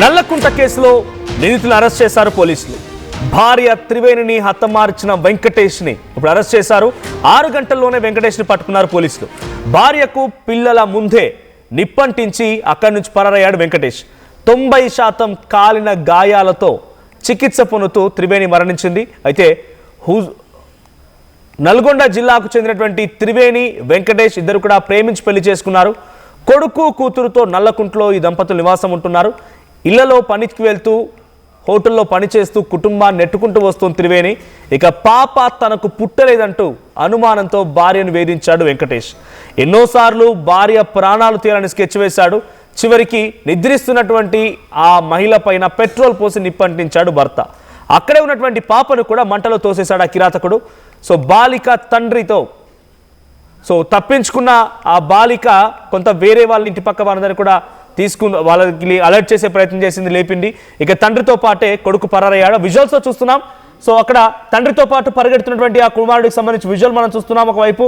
నల్లకుంట కేసులో నిందితులను అరెస్ట్ చేశారు పోలీసులు. భార్య త్రివేణిని హతమార్చిన వెంకటేష్ని ఇప్పుడు అరెస్ట్ చేశారు. 6 గంటల్లోనే వెంకటేష్ని పట్టుకున్నారు పోలీసులు. భార్యకు పిల్లల ముందే నిప్పంటించి అక్కడి నుంచి పరారయ్యాడు వెంకటేష్. 90% కాలిన గాయాలతో చికిత్స పొందుతూ త్రివేణి మరణించింది. అయితే నల్గొండ జిల్లాకు చెందినటువంటి త్రివేణి వెంకటేష్ ఇద్దరు కూడా ప్రేమించి పెళ్లి చేసుకున్నారు. కొడుకు కూతురుతో నల్లకుంటలో ఈ దంపతులు నివాసం ఉంటున్నారు. ఇళ్లలో పనికి వెళ్తూ హోటల్లో పనిచేస్తూ కుటుంబాన్ని నెట్టుకుంటూ వస్తుంది త్రివేణి. ఇక పాప తనకు పుట్టలేదంటూ అనుమానంతో భార్యను వేధించాడు వెంకటేష్. ఎన్నోసార్లు భార్య ప్రాణాలు తీయాలని స్కెచ్ వేశాడు. చివరికి నిద్రిస్తున్నటువంటి ఆ మహిళ పైన పెట్రోల్ పోసి నిప్పంటించాడు భర్త. అక్కడే ఉన్నటువంటి పాపను కూడా మంటలో తోసేశాడు ఆ కిరాతకుడు. బాలిక తండ్రితో తప్పించుకున్న ఆ బాలిక కొంత వేరే వాళ్ళ ఇంటి పక్క వాళ్ళందరూ కూడా వాళ్ళకి అలర్ట్ చేసే ప్రయత్నం చేసింది, లేపింది. ఇక తండ్రితో పాటే కొడుకు పరారయ్యాడు. విజువల్స్ చూస్తున్నాం. అక్కడ తండ్రితో పాటు పరిగెడుతున్నటువంటి ఆ కుమారుడికి సంబంధించి విజువల్ మనం చూస్తున్నాం. ఒకవైపు